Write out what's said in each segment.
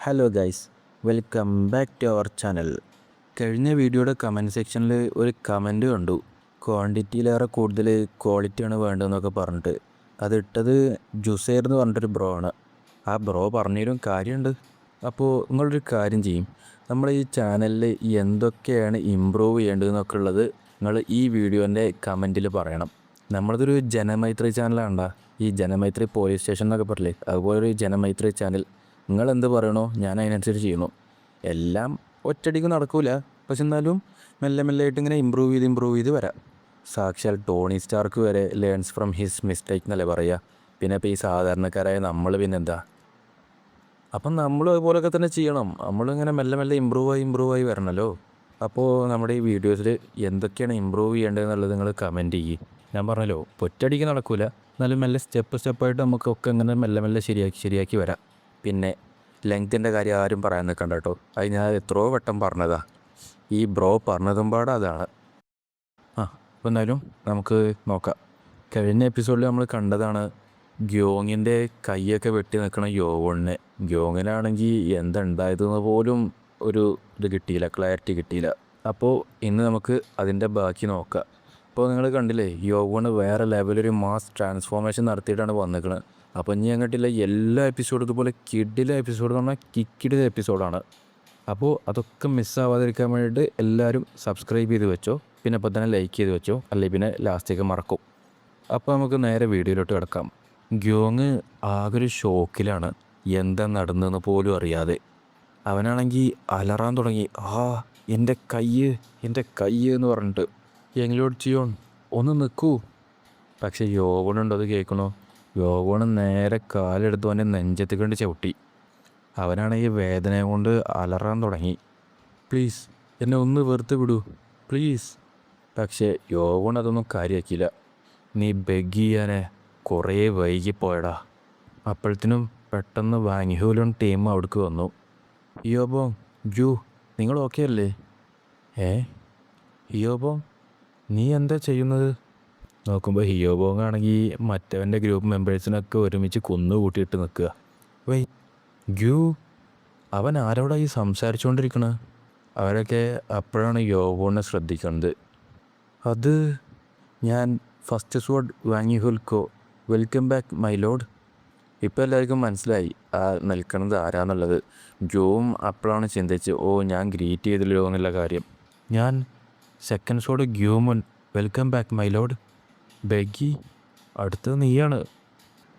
Hello guys, welcome back to our channel. കഴിഞ്ഞ വീഡിയോയുടെ comment സെക്ഷനിൽ ഒരു കമൻറ്റ് കണ്ടു. ക്വാണ്ടിറ്റിയിലേറെ കൂടുതൽ ക്വാളിറ്റിയാണ് വേണ്ടതെന്നൊക്കെ പറഞ്ഞിട്ട് അതിട്ടത് ജുസൈർ എന്ന് പറഞ്ഞിട്ടൊരു ബ്രോ ആണ്. ആ ബ്രോ പറഞ്ഞതിലും കാര്യമുണ്ട്. അപ്പോൾ നിങ്ങളൊരു കാര്യം ചെയ്യും, നമ്മൾ ഈ ചാനലിൽ എന്തൊക്കെയാണ് ഇമ്പ്രൂവ് ചെയ്യേണ്ടതെന്നൊക്കെ ഉള്ളത് നിങ്ങൾ ഈ വീഡിയോൻ്റെ കമൻറ്റിൽ പറയണം. നമ്മളതൊരു ജനമൈത്രി ചാനലാണ്ടാ, ഈ ജനമൈത്രി പോലീസ് സ്റ്റേഷൻ എന്നൊക്കെ പറയില്ലേ, അതുപോലൊരു ജനമൈത്രി ചാനൽ. നിങ്ങളെന്ത് പറയണോ ഞാൻ അതിനനുസരിച്ച് ചെയ്യുന്നു. എല്ലാം ഒറ്റയടിക്ക് നടക്കില്ല, പക്ഷെ എന്നാലും മെല്ലെ മെല്ലെ ആയിട്ട് ഇങ്ങനെ ഇമ്പ്രൂവ് ചെയ്ത് വരാം. സാക്ഷാൽ ടോണി സ്റ്റാർക്ക് വരെ ലേൺസ് ഫ്രം ഹിസ് മിസ്റ്റേക്ക് എന്നല്ലേ പറയുക. പിന്നെ ഇപ്പോൾ ഈ സാധാരണക്കാരായ നമ്മൾ പിന്നെന്താ. അപ്പം നമ്മളും അതുപോലെയൊക്കെ തന്നെ ചെയ്യണം. നമ്മളിങ്ങനെ മെല്ലെ മെല്ലെ ഇമ്പ്രൂവ് ആയി വരണമല്ലോ. അപ്പോൾ നമ്മുടെ ഈ വീഡിയോസിൽ എന്തൊക്കെയാണ് ഇമ്പ്രൂവ് ചെയ്യേണ്ടതെന്നുള്ളത് നിങ്ങൾ കമൻറ്റ് ചെയ്യും. ഞാൻ പറഞ്ഞല്ലോ, ഒറ്റയടിക്ക് നടക്കില്ല, എന്നാലും മെല്ലെ സ്റ്റെപ്പായിട്ട് നമുക്കൊക്കെ ഇങ്ങനെ മെല്ലെ മെല്ലെ ശരിയാക്കി വരാം. പിന്നെ ലെങ്ത്തിൻ്റെ കാര്യം ആരും പറയാൻ നിൽക്കണ്ട കേട്ടോ, അത് ഞാൻ എത്രയോ വട്ടം പറഞ്ഞതാ. ഈ ബ്രോ പറഞ്ഞതും പാടെ അതാണ്. അപ്പോൾ എന്തായാലും നമുക്ക് നോക്കാം. കഴിഞ്ഞ എപ്പിസോഡിൽ നമ്മൾ കണ്ടതാണ് ഗ്യോങ്ങിൻ്റെ കൈയൊക്കെ വെട്ടി നിൽക്കണ യോവണിനെ. ഗ്യോങ്ങിനാണെങ്കിൽ എന്തുണ്ടായതെന്ന് പോലും ഇത് കിട്ടിയില്ല, ക്ലാരിറ്റി കിട്ടിയില്ല. അപ്പോൾ ഇന്ന് നമുക്ക് അതിൻ്റെ ബാക്കി നോക്കാം. അപ്പോൾ നിങ്ങൾ കണ്ടില്ലേ, യോവണ് വേറെ ലെവലൊരു മാസ് ട്രാൻസ്ഫോർമേഷൻ നടത്തിയിട്ടാണ് വന്നിരിക്കുന്നത്. അപ്പോൾ ഇനി അങ്ങോട്ടില്ല എല്ലാ എപ്പിസോഡും ഇതുപോലെ കിഡിലെ എപ്പിസോഡ് എന്ന് പറഞ്ഞാൽ കിഡിലെ എപ്പിസോഡാണ്. അപ്പോൾ അതൊക്കെ മിസ്സാവാതിരിക്കാൻ വേണ്ടിയിട്ട് എല്ലാവരും സബ്സ്ക്രൈബ് ചെയ്ത് വെച്ചോ, പിന്നെ ഇപ്പോൾ തന്നെ ലൈക്ക് ചെയ്ത് വെച്ചോ, അല്ലെങ്കിൽ പിന്നെ ലാസ്റ്റേക്ക് മറക്കും. അപ്പോൾ നമുക്ക് നേരെ വീഡിയോയിലോട്ട് കിടക്കാം. ഗ്യോങ് ആകെ ഷോക്കിലാണ്, എന്താ നടന്നതെന്ന് പോലും അറിയാതെ. അവനാണെങ്കിൽ അലറാൻ തുടങ്ങി. എൻ്റെ കയ്യ് എന്ന് പറഞ്ഞിട്ട്. എങ്കിലോട്ട് ചിയോൺ ഒന്ന് നിൽക്കൂ. പക്ഷേ യോവണുണ്ടോ അത് കേൾക്കണോ? യോവണ് നേരെ കാലെടുത്ത് അവൻ്റെ നെഞ്ചത്ത് കണ്ട് ചവിട്ടി. അവനാണെങ്കിൽ വേദന കൊണ്ട് അലറാൻ തുടങ്ങി. പ്ലീസ് എന്നെ ഒന്ന് വെറുതെ വിടൂ പ്ലീസ്. പക്ഷേ യോവൺ അതൊന്നും കാര്യമാക്കിയില്ല. നീ ബെഗ് ചെയ്യാനെ കുറേ വൈകിപ്പോയടാ. അപ്പോഴത്തേനും പെട്ടെന്ന് വാങ്ങിഹോലും ടീം അവിടേക്ക് വന്നു. ഹിയോബോ, ജൂ, നിങ്ങൾ ഓക്കെ അല്ലേ? ഹിയോബോ, നീ എന്താ ചെയ്യുന്നത്? നോക്കുമ്പോൾ ഹിയോബോങ് ആണെങ്കിൽ മറ്റവൻ്റെ ഗ്രൂപ്പ് മെമ്പേഴ്സിനൊക്കെ ഒരുമിച്ച് കൂട്ടിയിട്ട് നിൽക്കുക. ഗ്യൂ, അവൻ ആരോടായി സംസാരിച്ചുകൊണ്ടിരിക്കണത്? അവരൊക്കെ അപ്പോഴാണ് യോബോനെ ശ്രദ്ധിക്കുന്നത്. അത് ഞാൻ ഫസ്റ്റ് സ്വാഡ് വാങ്ങിഹുൽക്കോ, വെൽക്കം ബാക്ക് മൈ ലോഡ്. ഇപ്പോൾ എല്ലാവർക്കും മനസ്സിലായി ആ നിൽക്കുന്നത് ആരാന്നുള്ളത്. ജോവും അപ്പോഴാണ് ചിന്തിച്ച്, ഞാൻ ഗ്രീറ്റ് ചെയ്തില്ലോ എന്നുള്ള കാര്യം. ഞാൻ സെക്കൻഡ് സ്വാഡ് ഗ്യൂമുൻ, welcome back my lord. Becky, അടുത്തത് നീയാണ്.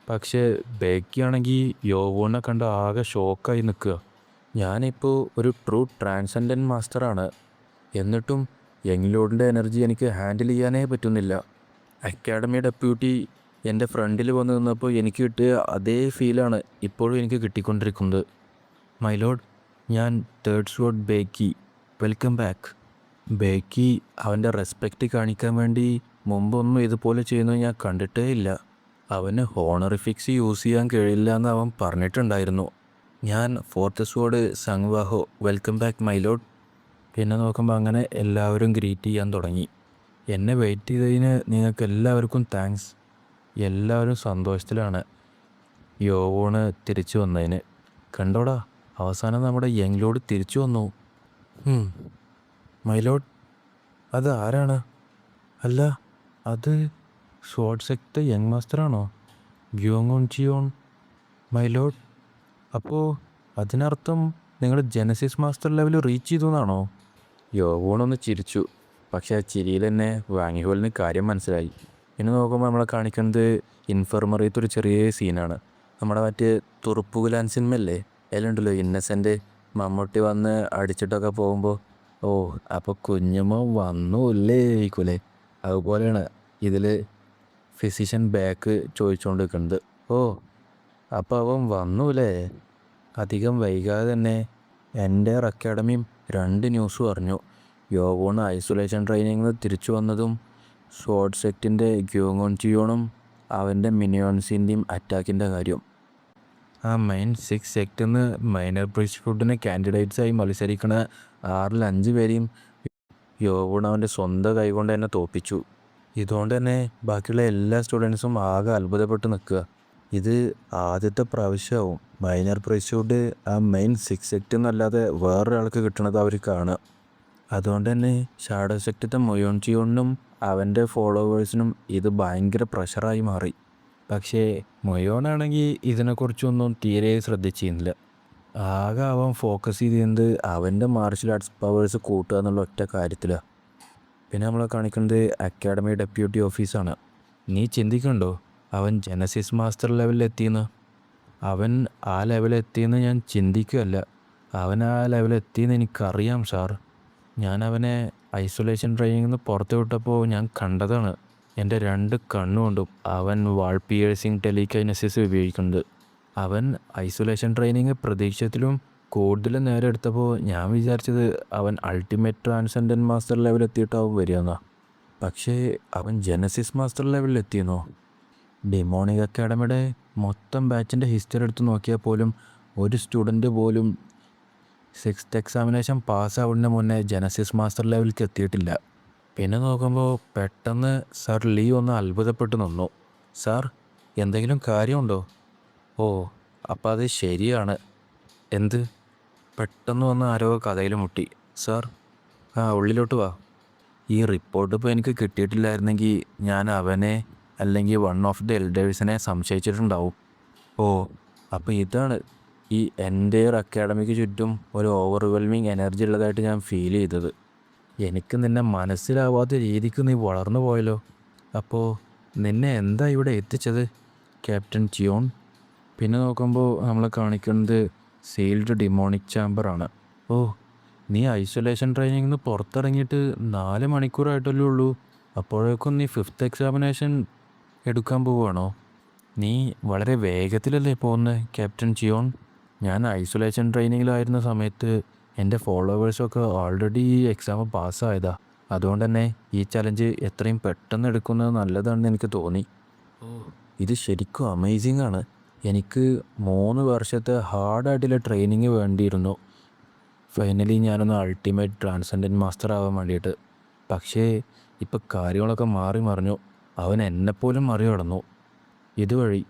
പക്ഷേ ബെഗിയാണെങ്കിൽ യോവോനെ കണ്ട് ആകെ ഷോക്കായി നിൽക്കുക. ഞാനിപ്പോൾ ഒരു ട്രൂ ട്രാൻസെൻഡൻറ്റ് മാസ്റ്ററാണ്, എന്നിട്ടും യങ്ലോഡിൻ്റെ എനർജി എനിക്ക് ഹാൻഡിൽ ചെയ്യാനേ പറ്റുന്നില്ല. അക്കാഡമി ഡെപ്യൂട്ടി എൻ്റെ ഫ്രണ്ടിൽ വന്ന് നിന്നപ്പോൾ എനിക്ക് കിട്ടിയ അതേ ഫീലാണ് ഇപ്പോഴും എനിക്ക് കിട്ടിക്കൊണ്ടിരിക്കുന്നത്. മൈ ലോഡ്, ഞാൻ third sword Becky, welcome back. Becky അവൻ്റെ റെസ്പെക്റ്റ് കാണിക്കാൻ വേണ്ടി മുമ്പൊന്നും ഇതുപോലെ ചെയ്യുന്നത് ഞാൻ കണ്ടിട്ടേ ഇല്ല. അവന് ഹോണറിഫിക്സ് യൂസ് ചെയ്യാൻ കഴിയില്ല എന്ന് അവൻ പറഞ്ഞിട്ടുണ്ടായിരുന്നു. ഞാൻ ഫോർത്ത് സ്വാഡ് സംഗ്വാഹോ, വെൽക്കം ബാക്ക് മൈ ലോഡ്. പിന്നെ നോക്കുമ്പോൾ അങ്ങനെ എല്ലാവരും ഗ്രീറ്റ് ചെയ്യാൻ തുടങ്ങി. എന്നെ വെയിറ്റ് ചെയ്തതിന് നിങ്ങൾക്ക് എല്ലാവർക്കും താങ്ക്സ്. എല്ലാവരും സന്തോഷത്തിലാണ് യോവോണ് തിരിച്ചു വന്നതിന്. കണ്ടോടാ, അവസാനം നമ്മുടെ യങ്ലോഡ് തിരിച്ചു വന്നു. മൈലോഡ്, അത് ആരാണ്? അല്ല, അത് സ്വാഡ് സെക്ട് യങ് മാസ്റ്ററാണോ? ഗ്യോങ്ങോൺ ചിയോൺ. മൈലോഡ്, അപ്പോൾ അതിനർത്ഥം നിങ്ങൾ ജനസിസ് മാസ്റ്റർ ലെവൽ റീച്ച് ചെയ്തു എന്നാണോ? യോവോണൊന്ന് ചിരിച്ചു. പക്ഷേ ആ ചിരിയിൽ തന്നെ വാങ്ങിഹോലിന് കാര്യം മനസ്സിലായി. പിന്നെ നോക്കുമ്പോൾ നമ്മളെ കാണിക്കുന്നത് ഇൻഫർമറിയത്തെ ഒരു ചെറിയ സീനാണ്. നമ്മുടെ മറ്റേ തുറുപ്പുകുലാൻ സിനിമയല്ലേ, അതിലുണ്ടല്ലോ ഇന്നസെൻ്റ് മമ്മൂട്ടി വന്ന് അടിച്ചിട്ടൊക്കെ പോകുമ്പോൾ അപ്പോൾ കുഞ്ഞുമ്മ വന്നൂല്ലേ ഇരിക്കൂലേ, അതുപോലെയാണ് ഇതിൽ ഫിസിഷ്യൻ ബാക്ക് ചോദിച്ചുകൊണ്ട് നിൽക്കുന്നത്. അപ്പോൾ അവൻ വന്നൂല്ലേ. അധികം വൈകാതെ തന്നെ എൻ്റെ അക്കാഡമിയും 2 ന്യൂസും അറിഞ്ഞു. യോവോണ് ഐസൊലേഷൻ ട്രെയിനിങ്ങിൽ തിരിച്ചു വന്നതും സ്വാഡ് സെക്റ്റിൻ്റെ ഗ്യോങ്ങോൺ ചിയോണും അവൻ്റെ മിനിയോൺസിൻ്റെയും അറ്റാക്കിൻ്റെ കാര്യം. ആ മെയിൻ 6 സെക്റ്റിൽ നിന്ന് മൈനർ പ്രീസ്റ്റ്ഹുഡിന് കാൻഡിഡേറ്റ്സായി മത്സരിക്കുന്ന 6-5 പേരെയും യോവോൺ അവൻ്റെ സ്വന്തം കൈകൊണ്ട് തന്നെ തോൽപ്പിച്ചു. ഇതുകൊണ്ട് തന്നെ ബാക്കിയുള്ള എല്ലാ സ്റ്റുഡൻസും ആകെ അത്ഭുതപ്പെട്ട് നിൽക്കുക. ഇത് ആദ്യത്തെ പ്രാവശ്യമാവും മൈനർ പ്രൈസ് ഷൂട്ട് ആ മെയിൻ 6 സെക്റ്റ് എന്നല്ലാതെ വേറൊരാൾക്ക് കിട്ടണത് അവർ കാണുക. അതുകൊണ്ട് തന്നെ ഷാഡോ സെക്റ്റത്തെ മൊയോൺ ചിയോണിനും അവൻ്റെ ഫോളോവേഴ്സിനും ഇത് ഭയങ്കര പ്രഷറായി മാറി. പക്ഷേ മൊയോണാണെങ്കിൽ ഇതിനെക്കുറിച്ചൊന്നും തീരെ ശ്രദ്ധിച്ചിരുന്നില്ല. ആകെ അവൻ ഫോക്കസ് ചെയ്തിരുന്നത് അവൻ്റെ മാർഷൽ ആർട്സ് പവേഴ്സ് കൂട്ടുക എന്നുള്ള ഒറ്റ കാര്യത്തിലാണ്. പിന്നെ നമ്മളെ കാണിക്കുന്നത് അക്കാഡമി ഡെപ്യൂട്ടി ഓഫീസാണ്. നീ ചിന്തിക്കണ്ടോ അവൻ ജനസിസ് മാസ്റ്റർ ലെവലിലെത്തിയെന്ന്? അവൻ ആ ലെവലെത്തിയെന്ന് ഞാൻ ചിന്തിക്കുകയല്ല, അവൻ ആ ലെവലെത്തിയെന്ന് എനിക്കറിയാം സാർ. ഞാൻ അവനെ ഐസൊലേഷൻ ട്രെയിനിങ്ങിൽ നിന്ന് പുറത്തു വിട്ടപ്പോൾ ഞാൻ കണ്ടതാണ്. എൻ്റെ 2 കണ്ണുകൊണ്ടും അവൻ വാൾ പിയേഴ്സിങ് ടെലികൈനസിസ് ഉപയോഗിക്കുന്നത്. അവൻ ഐസൊലേഷൻ ട്രെയിനിങ് പ്രതീക്ഷത്തിലും കൂടുതൽ നേരെ എടുത്തപ്പോൾ ഞാൻ വിചാരിച്ചത് അവൻ അൾട്ടിമേറ്റ് ട്രാൻസെൻഡൻറ്റ് മാസ്റ്റർ ലെവലെത്തിയിട്ടാവും വരികയെന്നാ. പക്ഷേ അവൻ ജനസിസ് മാസ്റ്റർ ലെവലിലെത്തിയെന്നോ? ഡിമോണിക് അക്കാഡമിയുടെ മൊത്തം ബാച്ചിൻ്റെ ഹിസ്റ്ററി എടുത്ത് നോക്കിയാൽ പോലും ഒരു സ്റ്റുഡൻറ്റ് പോലും 6th എക്സാമിനേഷൻ പാസ്സാവുന്നതിന് മുന്നേ ജനസിസ് മാസ്റ്റർ ലെവലിലേക്ക് എത്തിയിട്ടില്ല. പിന്നെ നോക്കുമ്പോൾ പെട്ടെന്ന് സർ ലീ ഒന്ന് അത്ഭുതപ്പെട്ട് നിന്നു. സാർ, എന്തെങ്കിലും കാര്യമുണ്ടോ? ഓ, അപ്പം അത് ശരിയാണ്. എന്ത്? പെട്ടെന്ന് വന്ന് ആരോ കഥയിൽ മുട്ടി. സാർ, ഉള്ളിലോട്ട് വാ. ഈ റിപ്പോർട്ട് ഇപ്പോൾ എനിക്ക് കിട്ടിയിട്ടില്ലായിരുന്നെങ്കിൽ ഞാൻ അവനെ അല്ലെങ്കിൽ വൺ ഓഫ് ദി എൽഡേഴ്സിനെ സംശയിച്ചിട്ടുണ്ടാവും. ഓ, അപ്പോൾ ഇതാണ് ഈ എൻ്റെയർ അക്കാഡമിക്ക് ചുറ്റും ഒരു ഓവർവെൽമിങ് എനർജി ഉള്ളതായിട്ട് ഞാൻ ഫീൽ ചെയ്തത്. എനിക്ക് നിന്നെ മനസ്സിലാവാത്ത രീതിക്ക് നീ വളർന്നു പോയല്ലോ. അപ്പോൾ നിന്നെ എന്താ ഇവിടെ എത്തിച്ചത്, ക്യാപ്റ്റൻ ചിയോൺ? പിന്നെ നോക്കുമ്പോൾ നമ്മളെ കാണിക്കുന്നത് സീൽഡ് ഡിമോണിക് ചാമ്പറാണ്. ഓ, നീ ഐസൊലേഷൻ ട്രെയിനിങ്ങിൽ നിന്ന് പുറത്തിറങ്ങിയിട്ട് 4 മണിക്കൂറായിട്ടല്ലേ ഉള്ളൂ. അപ്പോഴേക്കും നീ 5th എക്സാമിനേഷൻ എടുക്കാൻ പോവുകയാണോ? നീ വളരെ വേഗത്തിലല്ലേ പോകുന്നത് ക്യാപ്റ്റൻ ചിയോൺ? ഞാൻ ഐസൊലേഷൻ ട്രെയിനിങ്ങിലായിരുന്ന സമയത്ത് എൻ്റെ ഫോളോവേഴ്സൊക്കെ ഓൾറെഡി ഈ എക്സാം പാസ്സായതാ. അതുകൊണ്ട് തന്നെ ഈ ചലഞ്ച് എത്രയും പെട്ടെന്ന് എടുക്കുന്നത് നല്ലതാണെന്ന് എനിക്ക് തോന്നി. ഓ, ഇത് ശരിക്കും അമേസിംഗ് ആണ്. എനിക്ക് 3 വർഷത്തെ ഹാർഡായിട്ടുള്ള ട്രെയിനിങ് വേണ്ടിയിരുന്നു ഫൈനലി ഞാനൊന്ന് അൾട്ടിമേറ്റ് ട്രാൻസെൻഡൻറ്റ് മാസ്റ്റർ ആവാൻ വേണ്ടിയിട്ട്. പക്ഷേ ഇപ്പോൾ കാര്യങ്ങളൊക്കെ മാറി മറിഞ്ഞു. അവൻ എന്നെപ്പോലും മറികടന്നു. ഇതുവഴി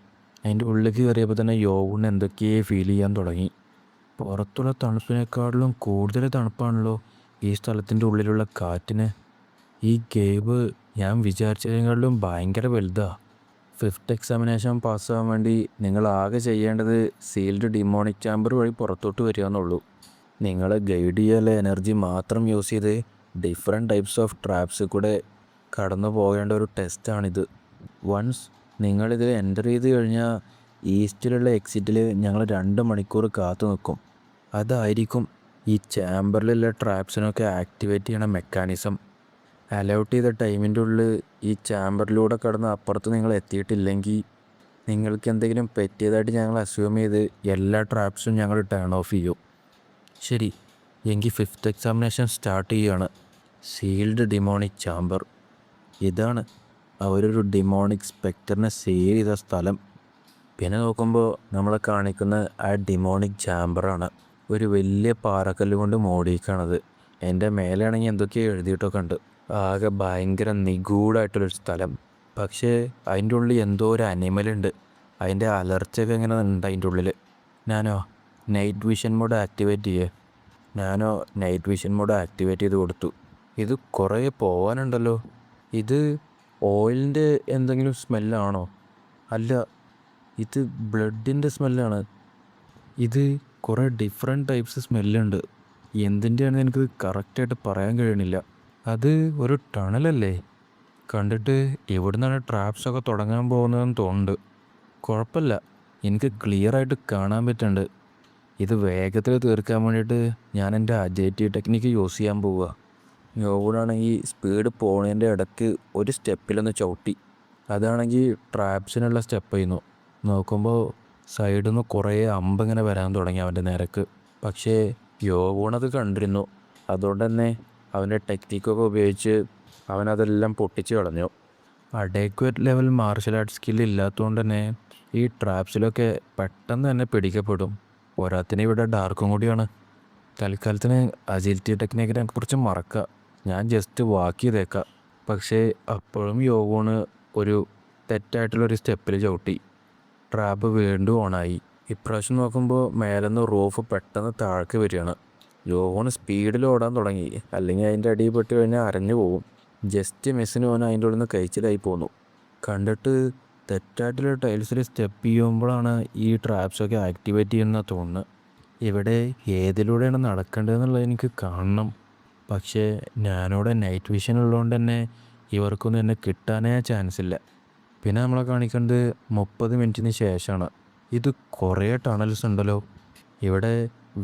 അതിൻ്റെ ഉള്ളിലേക്ക് കയറിയപ്പോൾ തന്നെ യോവുണ് എന്തൊക്കെയോ ഫീൽ ചെയ്യാൻ തുടങ്ങി. പുറത്തുള്ള തണുപ്പിനേക്കാളിലും കൂടുതൽ തണുപ്പാണല്ലോ ഈ സ്ഥലത്തിൻ്റെ ഉള്ളിലുള്ള കാറ്റിന്. ഈ കേവ് ഞാൻ വിചാരിച്ചതിനേക്കാളിലും ഭയങ്കര വലുതാണ്. 5th എക്സാമിനേഷൻ പാസ്സാകാൻ വേണ്ടി നിങ്ങൾ ആകെ ചെയ്യേണ്ടത് സീൽഡ് ഡിമോണിക് ചാമ്പർ വഴി പുറത്തോട്ട് വരിക എന്നുള്ളൂ. നിങ്ങൾ ഗൈഡ് ചെയ്യാനുള്ള എനർജി മാത്രം യൂസ് ചെയ്ത് ഡിഫറെൻറ്റ് ടൈപ്സ് ഓഫ് ട്രാപ്സ് കൂടെ കടന്നു പോകേണ്ട ഒരു ടെസ്റ്റാണിത്. വൺസ് നിങ്ങളിതിൽ എൻ്റർ ചെയ്ത് കഴിഞ്ഞാൽ ഈസ്റ്റിലുള്ള എക്സിറ്റിൽ ഞങ്ങൾ 2 മണിക്കൂർ കാത്തു നിൽക്കും. അതായിരിക്കും ഈ ചാമ്പറിലുള്ള ട്രാപ്സിനൊക്കെ ആക്ടിവേറ്റ് ചെയ്യണ മെക്കാനിസം. അലൗട്ട് ചെയ്ത ടൈമിൻ്റെ ഉള്ളിൽ ഈ ചാമ്പറിലൂടെ കടന്ന് അപ്പുറത്ത് നിങ്ങൾ എത്തിയിട്ടില്ലെങ്കിൽ നിങ്ങൾക്ക് എന്തെങ്കിലും പറ്റിയതായിട്ട് ഞങ്ങൾ അസ്യൂം ചെയ്ത് എല്ലാ ട്രാപ്സും ഞങ്ങൾ ടേൺ ഓഫ് ചെയ്യും. ശരി, എങ്കിൽ 5th എക്സാമിനേഷൻ സ്റ്റാർട്ട് ചെയ്യുകയാണ്. Sealed demonic chamber. ഇതാണ് അവരൊരു ഡിമോണിക് സ്പെക്ടറിനെ സീൽ ചെയ്ത സ്ഥലം. പിന്നെ നോക്കുമ്പോൾ നമ്മളെ കാണിക്കുന്ന ആ ഡിമോണിക് ചാമ്പറാണ്. ഒരു വലിയ പാറക്കല്ല് കൊണ്ട് മൂടിയിരിക്കണത്. എൻ്റെ മേലെയാണെങ്കിൽ എന്തൊക്കെയോ എഴുതിയിട്ടൊക്കെ ഉണ്ട്. ആകെ ഭയങ്കര നിഗൂഢമായിട്ടുള്ളൊരു സ്ഥലം. പക്ഷേ അതിൻ്റെ ഉള്ളിൽ എന്തോ ഒരു അനിമലുണ്ട്. അതിൻ്റെ അലർച്ചയൊക്കെ ഇങ്ങനെ ഉണ്ട് അതിൻ്റെ ഉള്ളിൽ. ഞാനോ നൈറ്റ് വിഷൻ മോഡ് ആക്ടിവേറ്റ് ചെയ്ത് കൊടുത്തു. ഇത് കുറേ പോകാനുണ്ടല്ലോ. ഇത് ഓയിലിൻ്റെ എന്തെങ്കിലും സ്മെല്ലാണോ? അല്ല, ഇത് ബ്ലഡിൻ്റെ സ്മെല്ലാണ്. ഇത് കുറേ ഡിഫറെൻറ്റ് ടൈപ്സ് സ്മെല്ലുണ്ട്. എന്തിൻ്റെയാണെന്ന് എനിക്ക് കറക്റ്റായിട്ട് പറയാൻ കഴിയണില്ല. അത് ഒരു ടണലല്ലേ? കണ്ടിട്ട് ഇവിടെ നിന്നാണ് ട്രാപ്സൊക്കെ തുടങ്ങാൻ പോകുന്നതെന്ന് തോന്നുന്നുണ്ട്. കുഴപ്പമില്ല, എനിക്ക് ക്ലിയറായിട്ട് കാണാൻ പറ്റുന്നുണ്ട്. ഇത് വേഗത്തിൽ തീർക്കാൻ വേണ്ടിയിട്ട് ഞാൻ എൻ്റെ അജൈറ്റി ടെക്നിക്ക് യൂസ് ചെയ്യാൻ പോവുക. യോവനാണെങ്കിൽ സ്പീഡ് പോണതിൻ്റെ ഇടയ്ക്ക് ഒരു സ്റ്റെപ്പിലൊന്ന് ചവിട്ടി. അതാണെങ്കിൽ ട്രാപ്സിനുള്ള സ്റ്റെപ്പായിരുന്നു. നോക്കുമ്പോൾ സൈഡിൽ നിന്ന് കുറേ അമ്പിങ്ങനെ വരാൻ തുടങ്ങി അവൻ്റെ നേരക്ക്. പക്ഷേ യോവൂണത് കണ്ടിരുന്നു. അതുകൊണ്ട് തന്നെ അവൻ്റെ ടെക്നിക്കൊക്കെ ഉപയോഗിച്ച് അവനതെല്ലാം പൊട്ടിച്ച് കളഞ്ഞു. അഡേക്വേറ്റ് ലെവൽ മാർഷൽ ആർട്സ് സ്കില്ല് ഇല്ലാത്തതുകൊണ്ട് തന്നെ ഈ ട്രാപ്സിലൊക്കെ പെട്ടെന്ന് തന്നെ പിടിക്കപ്പെടും. പോരാത്തിന് ഇവിടെ ഡാർക്കും കൂടിയാണ്. തൽക്കാലത്തിന് അജിലിറ്റി ടെക്നിക്കിനെ കുറിച്ച് മറക്കുക. ഞാൻ ജസ്റ്റ് വാക്ക് ചെയ്തേക്കാം. പക്ഷേ അപ്പോഴും യോഗോണ് ഒരു തെറ്റായിട്ടുള്ളൊരു സ്റ്റെപ്പിൽ ചവിട്ടി. ട്രാപ്പ് വീണ്ടും ഓണായി. ഇപ്രാവശ്യം നോക്കുമ്പോൾ മേലെന്ന് റൂഫ് പെട്ടെന്ന് താഴേക്ക് വരികയാണ്. യോവോണ് സ്പീഡിൽ ഓടാൻ തുടങ്ങി. അല്ലെങ്കിൽ അതിൻ്റെ അടിയിൽ പെട്ട് കഴിഞ്ഞാൽ അരഞ്ഞു പോകും. ജസ്റ്റ് മിസ്സിന് ഓൻ അതിൻ്റെ ഉള്ളിൽ നിന്ന് കഴിച്ചിലായി പോന്നു. കണ്ടിട്ട് തെറ്റായിട്ടുള്ള ടൈൽസിൽ സ്റ്റെപ്പ് ചെയ്യുമ്പോഴാണ് ഈ ട്രാപ്സൊക്കെ ആക്ടിവേറ്റ് ചെയ്യുന്നത് തോന്നുന്നത്. ഇവിടെ ഏതിലൂടെയാണ് നടക്കേണ്ടതെന്നുള്ളത് എനിക്ക് കാണണം. പക്ഷേ ഞാനിവിടെ നൈറ്റ് വിഷൻ ഉള്ളതുകൊണ്ട് തന്നെ ഇവർക്കൊന്നും എന്നെ കിട്ടാനേ ചാൻസ് ഇല്ല. പിന്നെ നമ്മളെ കാണിക്കുന്നത് 30 മിനിറ്റിന് ശേഷമാണ്. ഇത് കുറേ ടണൽസ് ഉണ്ടല്ലോ. ഇവിടെ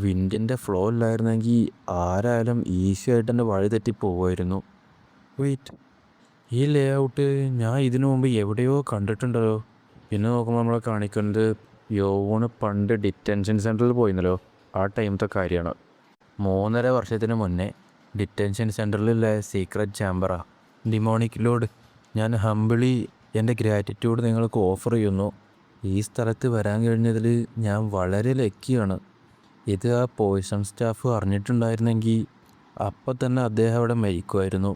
വിൻഡിൻ്റെ ഫ്ലോ ഇല്ലായിരുന്നെങ്കിൽ ആരായാലും ഈസി ആയിട്ട് തന്നെ വഴി തെറ്റി പോകുമായിരുന്നു. വെയിറ്റ്, ഈ ലേ ഔട്ട് ഞാൻ ഇതിനു മുമ്പ് എവിടെയോ കണ്ടിട്ടുണ്ടല്ലോ. പിന്നെ നോക്കുമ്പോൾ നമ്മളെ കാണിക്കുന്നത് യോവോണ് പണ്ട് ഡിറ്റൻഷൻ സെൻറ്ററിൽ പോയിരുന്നല്ലോ, ആ ടൈമത്തെ കാര്യമാണ്. 3.5 വർഷത്തിന് മുന്നേ ഡിറ്റൻഷൻ സെൻറ്ററിലുള്ള സീക്രട്ട് ചാമ്പറാണ് ഡിമോണിക് ലോഡ്. ഞാൻ ഹംബിളി എൻ്റെ ഗ്രാറ്റിറ്റ്യൂഡ് നിങ്ങൾക്ക് ഓഫർ ചെയ്യുന്നു. ഈ സ്ഥലത്ത് വരാൻ കഴിഞ്ഞതിൽ ഞാൻ വളരെ ലക്കിയാണ്. ഇത് ആ പോയിസൺ സ്റ്റാഫ് അറിഞ്ഞിട്ടുണ്ടായിരുന്നെങ്കിൽ അപ്പം തന്നെ അദ്ദേഹം അവിടെ മരിക്കുമായിരുന്നു.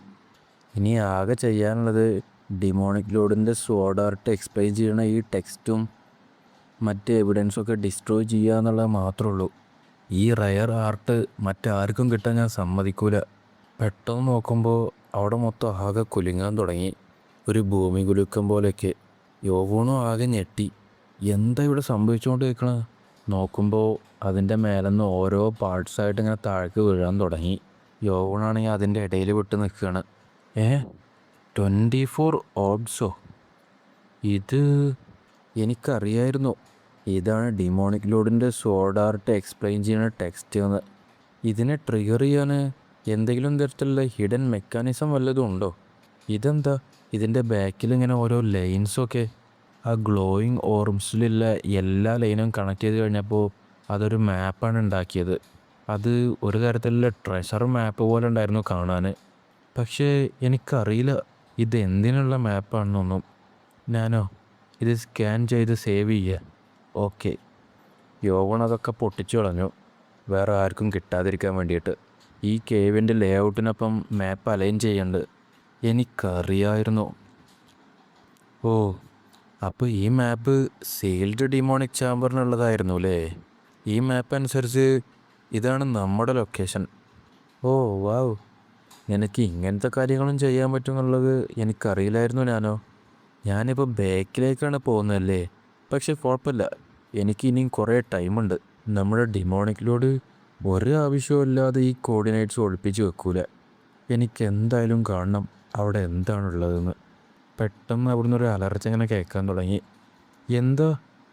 ഇനി ആകെ ചെയ്യാനുള്ളത് ഡിമോണിക് ലോഡിൻ്റെ സ്വാഡ് ആർട്ട് എക്സ്പ്ലെയിൻ ചെയ്യണ ഈ ടെക്സ്റ്റും മറ്റ് എവിഡൻസൊക്കെ ഡിസ്ട്രോയ് ചെയ്യുക എന്നുള്ളത് മാത്രമേ ഉള്ളൂ. ഈ റയർ ആർട്ട് മറ്റാർക്കും കിട്ടാൻ ഞാൻ സമ്മതിക്കൂല. പെട്ടെന്ന് നോക്കുമ്പോൾ അവിടെ മൊത്തം ആകെ കുലുങ്ങാൻ തുടങ്ങി. ഒരു ഭൂമി കുലുക്കം പോലെയൊക്കെ. യോവോണും ആകെ ഞെട്ടി. എന്താ ഇവിടെ സംഭവിച്ചുകൊണ്ട് കേൾക്കണത്? നോക്കുമ്പോൾ അതിൻ്റെ മേലെന്ന് ഓരോ പാർട്സായിട്ട് ഇങ്ങനെ താഴേക്ക് വീഴാൻ തുടങ്ങി. യോവോണാണെങ്കിൽ അതിൻ്റെ ഇടയിൽ വിട്ട് നിൽക്കുകയാണ്. 24 ഓബ്സോ? ഇത് എനിക്കറിയായിരുന്നു. ഇതാണ് ഡിമോണിക് ലോഡിൻ്റെ സ്വാഡ് ആർട്ട് എക്സ്പ്ലെയിൻ ചെയ്യുന്ന ടെക്സ്റ്റ് എന്ന്. ഇതിനെ ട്രിഗർ ചെയ്യാൻ എന്തെങ്കിലും തരത്തിലുള്ള ഹിഡൻ മെക്കാനിസം വല്ലതും ഉണ്ടോ? ഇതെന്താ ഇതിൻ്റെ ബാക്കിൽ ഇങ്ങനെ ഓരോ ലൈൻസൊക്കെ? ആ ഗ്ലോയിങ് ഓർബ്സിലുള്ള എല്ലാ ലൈനും കണക്ട് ചെയ്ത് കഴിഞ്ഞപ്പോൾ അതൊരു മാപ്പാണ് ഉണ്ടാക്കിയത്. അത് ഒരു തരത്തിലുള്ള ട്രഷർ മാപ്പ് പോലെ ഉണ്ടായിരുന്നു കാണാൻ. പക്ഷേ എനിക്കറിയില്ല ഇത് എന്തിനുള്ള മാപ്പാണെന്നൊന്നും. ഞാനോ ഇത് സ്കാൻ ചെയ്ത് സേവ് ചെയ്യുക. ഓക്കെ. യോവൺ അതൊക്കെ പൊട്ടിച്ചു കളഞ്ഞു, വേറെ ആർക്കും കിട്ടാതിരിക്കാൻ വേണ്ടിയിട്ട്. ഈ കേവിൻ്റെ ലേ ഔട്ടിനൊപ്പം മാപ്പ് അലൈൻ ചെയ്യണ്ട്. എനിക്കറിയായിരുന്നു. ഓ, അപ്പോൾ ഈ മാപ്പ് സീൽഡ് ഡിമോണിക് ചാമ്പറിനുള്ളതായിരുന്നു അല്ലേ? ഈ മാപ്പ് അനുസരിച്ച് ഇതാണ് നമ്മുടെ ലൊക്കേഷൻ. ഓ വാവ്, എനിക്ക് ഇങ്ങനത്തെ കാര്യങ്ങളും ചെയ്യാൻ പറ്റുമെന്നുള്ളത് എനിക്കറിയില്ലായിരുന്നു. ഞാനിപ്പോൾ ബാക്കിലേക്കാണ് പോകുന്നതല്ലേ. പക്ഷെ കുഴപ്പമില്ല, എനിക്ക് ഇനിയും കുറേ ടൈമുണ്ട്. നമ്മുടെ ഡിമോണിക്കിലോട് ഒരു ആവശ്യമില്ലാതെ ഈ കോർഡിനേറ്റ്സ് ഒളിപ്പിച്ച് വെക്കൂല. എനിക്ക് എന്തായാലും കാണണം അവിടെ എന്താണുള്ളതെന്ന്. പെട്ടെന്ന് അവിടുന്ന് ഒരു അലർച്ച ഇങ്ങനെ കേൾക്കാൻ തുടങ്ങി. എന്താ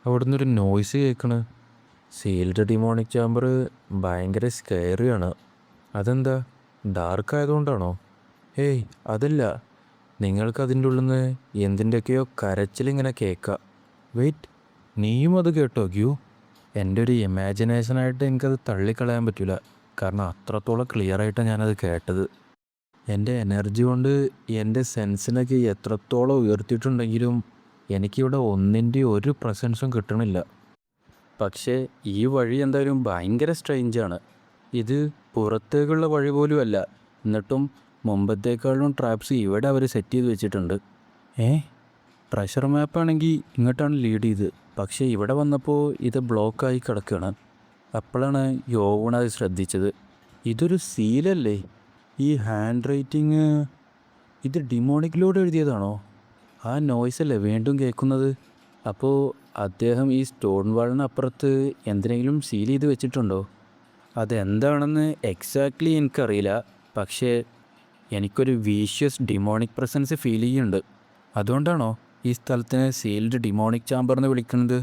അവിടുന്ന് ഒരു നോയ്സ് കേൾക്കണ്? സീൽഡ് ഡിമോണിക് ചാമ്പർ ഭയങ്കര സ്കെയറിയാണ്. അതെന്താ, ഡാർക്ക് ആയതുകൊണ്ടാണോ? ഏയ് അതല്ല, നിങ്ങൾക്ക് അതിൻ്റെ ഉള്ളിൽ നിന്ന് എന്തിൻ്റെയൊക്കെയോ കരച്ചിലിങ്ങനെ കേൾക്കാം. വെയിറ്റ്, നീയും അത് കേട്ടോ ക്യൂ? എൻ്റെ ഒരു ഇമാജിനേഷനായിട്ട് എനിക്കത് തള്ളിക്കളയാൻ പറ്റില്ല. കാരണം അത്രത്തോളം ക്ലിയറായിട്ടാണ് ഞാനത് കേട്ടത്. എൻ്റെ എനർജി കൊണ്ട് എൻ്റെ സെൻസിനൊക്കെ എത്രത്തോളം ഉയർത്തിയിട്ടുണ്ടെങ്കിലും എനിക്കിവിടെ ഒന്നിൻ്റെ ഒരു പ്രസൻസും കിട്ടണില്ല. പക്ഷേ ഈ വഴി എന്തായാലും ഭയങ്കര സ്ട്രെയിഞ്ചാണ്. ഇത് പുറത്തേക്കുള്ള വഴി പോലുമല്ല. എന്നിട്ടും മുമ്പത്തേക്കാളും ട്രാപ്സ് ഇവിടെ അവർ സെറ്റ് ചെയ്ത് വെച്ചിട്ടുണ്ട്. ട്രഷർ മാപ്പാണെങ്കിൽ ഇങ്ങോട്ടാണ് ലീഡ് ചെയ്ത്. പക്ഷേ ഇവിടെ വന്നപ്പോൾ ഇത് ബ്ലോക്കായി കിടക്കുകയാണ്. അപ്പോഴാണ് യോവൺ അത് ശ്രദ്ധിച്ചത്. ഇതൊരു സീലല്ലേ? ഈ ഹാൻഡ് റൈറ്റിങ് ഇത് ഡിമോണിക്കിലൂടെ എഴുതിയതാണോ? ആ നോയ്സ് അല്ലേ വീണ്ടും കേൾക്കുന്നത്? അപ്പോൾ അദ്ദേഹം ഈ സ്റ്റോൺ വാളിനപ്പുറത്ത് എന്തിനെങ്കിലും സീൽ ചെയ്ത് വെച്ചിട്ടുണ്ടോ? അതെന്താണെന്ന് എക്സാക്ട്ലി എനിക്കറിയില്ല. പക്ഷേ എനിക്കൊരു വീഷ്യസ് ഡിമോണിക് പ്രസൻസ് ഫീൽ ചെയ്യുന്നുണ്ട്. അതുകൊണ്ടാണോ ഈ സ്ഥലത്തിനെ സീൽഡ് ഡിമോണിക് ചാമ്പർ എന്ന് വിളിക്കുന്നത്?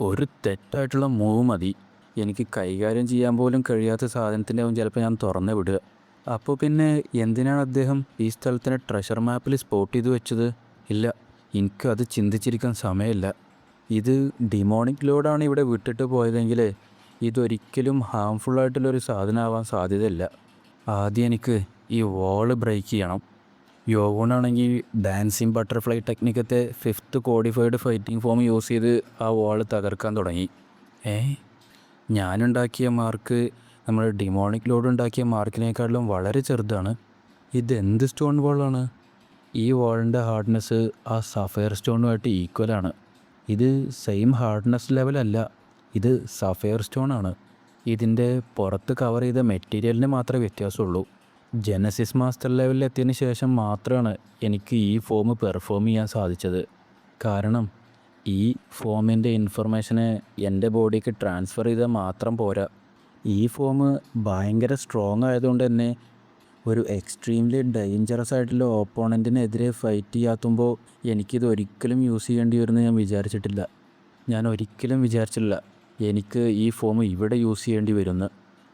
ഒരു തെറ്റായിട്ടുള്ള മൂവ് മതി എനിക്ക് കൈകാര്യം ചെയ്യാൻ പോലും കഴിയാത്ത സാധനത്തിൻ്റെ ആവും ചിലപ്പോൾ ഞാൻ തുറന്നു വിടുക. അപ്പോൾ പിന്നെ എന്തിനാണ് അദ്ദേഹം ഈ സ്ഥലത്തിനെ ട്രഷർ മാപ്പിൽ സ്പോട്ട് ചെയ്ത് വെച്ചത്? ഇല്ല, എനിക്കത് ചിന്തിച്ചിരിക്കാൻ സമയമില്ല. ഇത് ഡിമോണിക് ലോഡാണ് ഇവിടെ വിട്ടിട്ട് പോയതെങ്കിൽ ഇതൊരിക്കലും ഹാംഫുള്ളായിട്ടുള്ളൊരു സാധനമാവാൻ സാധ്യതയില്ല. ആദ്യം എനിക്ക് ഈ വാള് ബ്രേക്ക് ചെയ്യണം. യോവണാണെങ്കിൽ ഡാൻസിങ് ബട്ടർഫ്ലൈ ടെക്നിക്കത്തെ 5th codified fighting form use ചെയ്ത് ആ വാള് തകർക്കാൻ തുടങ്ങി. ഞാനുണ്ടാക്കിയ മാർക്ക് നമ്മൾ ഡിമോണിക് ലോഡ് ഉണ്ടാക്കിയ മാർക്കിനേക്കാളും വളരെ ചെറുതാണ്. ഇതെന്ത് സ്റ്റോൺ വാളാണ്? ഈ വാളിൻ്റെ ഹാർഡ്നെസ് ആ സഫയർ സ്റ്റോണുമായിട്ട് ഈക്വലാണ്. ഇത് സെയിം ഹാർഡ്നെസ് ലെവലല്ല, ഇത് സഫയർ സ്റ്റോൺ ആണ്. ഇതിൻ്റെ പുറത്ത് കവർ ചെയ്ത മെറ്റീരിയലിന് മാത്രമേ വ്യത്യാസമുള്ളൂ. ജെനസിസ് മാസ്റ്റർ ലെവലിൽ എത്തിയതിന് ശേഷം മാത്രമാണ് എനിക്ക് ഈ ഫോം പെർഫോം ചെയ്യാൻ സാധിച്ചത്. കാരണം ഈ ഫോമിൻ്റെ ഇൻഫർമേഷനെ എൻ്റെ ബോഡിക്ക് ട്രാൻസ്ഫർ ചെയ്താൽ മാത്രം പോരാ. ഈ ഫോം ഭയങ്കര സ്ട്രോങ് ആയതുകൊണ്ട് തന്നെ ഒരു എക്സ്ട്രീംലി ഡേഞ്ചറസ് ആയിട്ടുള്ള ഓപ്പോണൻറ്റിനെതിരെ ഫൈറ്റ് ചെയ്യാത്തുമ്പോൾ എനിക്കിത് ഒരിക്കലും യൂസ് ചെയ്യേണ്ടി വരുമെന്ന് ഞാൻ വിചാരിച്ചിട്ടില്ല. ഞാൻ ഒരിക്കലും വിചാരിച്ചില്ല എനിക്ക് ഈ ഫോം ഇവിടെ യൂസ് ചെയ്യേണ്ടി വരുമെന്ന്.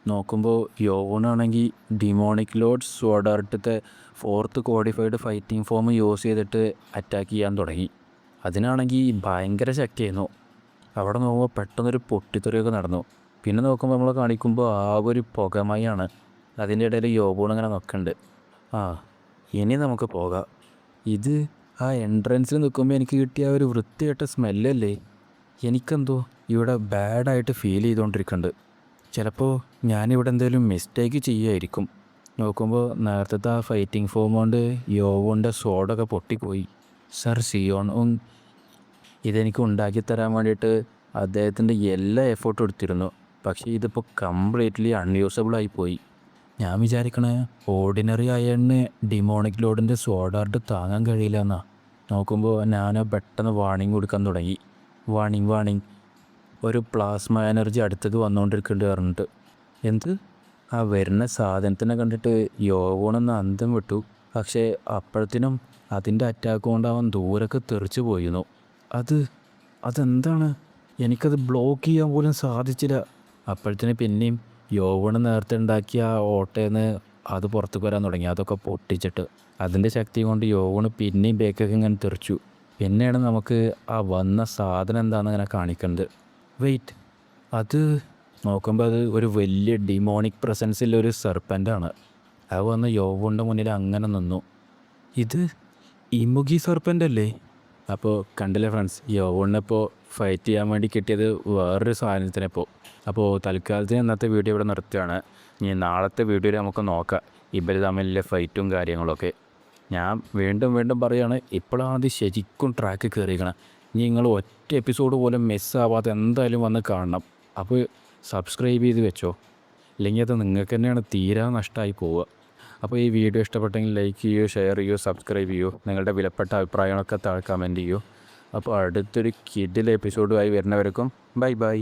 നോക്കുമ്പോൾ യോവണാണെങ്കിൽ ഡിമോണിക് ലോഡ് സ്വോർഡാർട്ടത്തെ 4th codified fighting form use ചെയ്തിട്ട് അറ്റാക്ക് ചെയ്യാൻ തുടങ്ങി. അതിനാണെങ്കിൽ ഭയങ്കര ശക്തിയായിരുന്നു. അവിടെ നോക്കുമ്പോൾ പെട്ടെന്നൊരു പൊട്ടിത്തെറിയൊക്കെ നടന്നു. പിന്നെ നോക്കുമ്പോൾ നമ്മൾ കാണിക്കുമ്പോൾ ആകെ ഒരു പുകമയാണ്. അതിൻ്റെ ഇടയിൽ യോബോണിങ്ങനെ നിൽക്കുന്നുണ്ട്. ഇനി നമുക്ക് പോകാം. ഇത് ആ എൻട്രൻസിൽ നിൽക്കുമ്പോൾ എനിക്ക് കിട്ടിയ ഒരു വൃത്തികെട്ട സ്മെല്ലല്ലേ, എനിക്കെന്തോ ഇവിടെ ബാഡായിട്ട് ഫീൽ ചെയ്തുകൊണ്ടിരിക്കുന്നുണ്ട്. ചിലപ്പോൾ ഞാനിവിടെ എന്തെങ്കിലും മിസ്റ്റേക്ക് ചെയ്യുമായിരിക്കും. നോക്കുമ്പോൾ നേരത്തെ ആ ഫൈറ്റിംഗ് ഫോം കൊണ്ട് യോവോൻ്റെ സോഡൊക്കെ പൊട്ടിപ്പോയി. സർ സിയോൺ ഇതെനിക്ക് ഉണ്ടാക്കി തരാൻ വേണ്ടിയിട്ട് അദ്ദേഹത്തിൻ്റെ എല്ലാ എഫേർട്ടും എടുത്തിരുന്നു. പക്ഷേ ഇതിപ്പോൾ കംപ്ലീറ്റ്ലി അൺയൂസബിൾ പോയി. ഞാൻ വിചാരിക്കണേ ഓർഡിനറി അയണിന് ഡിമോണിക് ലോഡിൻ്റെ സോഡാർട്ട് താങ്ങാൻ കഴിയില്ല എന്നാ. നോക്കുമ്പോൾ ഞാൻ പെട്ടെന്ന് വാർണിംഗ് കൊടുക്കാൻ തുടങ്ങി. വാർണിംഗ് ഒരു പ്ലാസ്മ എനർജി അടുത്തത് വന്നുകൊണ്ടിരിക്കുന്നുണ്ട് പറഞ്ഞിട്ട്. എന്ത് ആ വരുന്ന സാധനത്തിനെ കണ്ടിട്ട് യോവോണെന്ന് അന്തം വിട്ടു. പക്ഷേ അപ്പോഴത്തേനും അതിൻ്റെ അറ്റാക്ക് കൊണ്ട് അവൻ ദൂരൊക്കെ തെറിച്ചു പോയിരുന്നു. അതെന്താണ്, എനിക്കത് ബ്ലോക്ക് ചെയ്യാൻ പോലും സാധിച്ചില്ല. അപ്പോഴത്തേന് പിന്നെയും യോവണ് നേരത്തെ ഉണ്ടാക്കിയ ആ ഓട്ടേന്ന് അത് പുറത്തേക്ക് വരാൻ തുടങ്ങി. അതൊക്കെ പൊട്ടിച്ചിട്ട് അതിൻ്റെ ശക്തി കൊണ്ട് യോവണ് പിന്നെയും ബേക്കൊക്കെ ഇങ്ങനെ തെറിച്ചു. പിന്നെയാണ് നമുക്ക് ആ വന്ന സാധനം എന്താണെന്ന് ഇങ്ങനെ കാണിക്കുന്നത്. വെയിറ്റ്, അത് നോക്കുമ്പോൾ അത് ഒരു വലിയ ഡിമോണിക് പ്രസൻസിലൊരു സെർപ്പൻ്റാണ്. അത് വന്ന് യോവോൻ്റെ മുന്നിൽ അങ്ങനെ നിന്നു. ഇത് ഇമുഗി സെർപ്പൻ്റ് അല്ലേ? അപ്പോൾ കണ്ടില്ലേ ഫ്രണ്ട്സ്, യോവോണിപ്പോൾ ഫൈറ്റ് ചെയ്യാൻ വേണ്ടി കിട്ടിയത് വേറൊരു സാധനത്തിനെപ്പോൾ. അപ്പോൾ തൽക്കാലത്തിന് ഇന്നത്തെ വീഡിയോ ഇവിടെ നിർത്തുകയാണ്. ഇനി നാളത്തെ വീഡിയോയിൽ നമുക്ക് നോക്കാം ഇവർ തമ്മിലുള്ള ഫൈറ്റും കാര്യങ്ങളൊക്കെ. ഞാൻ വീണ്ടും പറയുകയാണ്, ഇപ്പോഴാണ് ശരിക്കും ട്രാക്ക് കയറിയിരിക്കണം. ഇനി നിങ്ങൾ ഒറ്റ എപ്പിസോഡ് പോലും മിസ്സാവാതെ എന്തായാലും വന്ന് കാണണം. അപ്പോൾ സബ്സ്ക്രൈബ് ചെയ്ത് വെച്ചോ, ഇല്ലെങ്കിൽ അത് നിങ്ങൾക്ക് തന്നെയാണ് തീരാ നഷ്ടമായി പോവുക. അപ്പോൾ ഈ വീഡിയോ ഇഷ്ടപ്പെട്ടെങ്കിൽ ലൈക്ക് ചെയ്യുകയോ ഷെയർ ചെയ്യുകയോ സബ്സ്ക്രൈബ് ചെയ്യുകയോ നിങ്ങളുടെ വിലപ്പെട്ട അഭിപ്രായങ്ങളൊക്കെ താഴെ കമൻറ്റ് ചെയ്യുമോ. അപ്പോൾ അടുത്തൊരു കിഡിൽ എപ്പിസോഡുമായി വരുന്നവർക്കും ബൈ.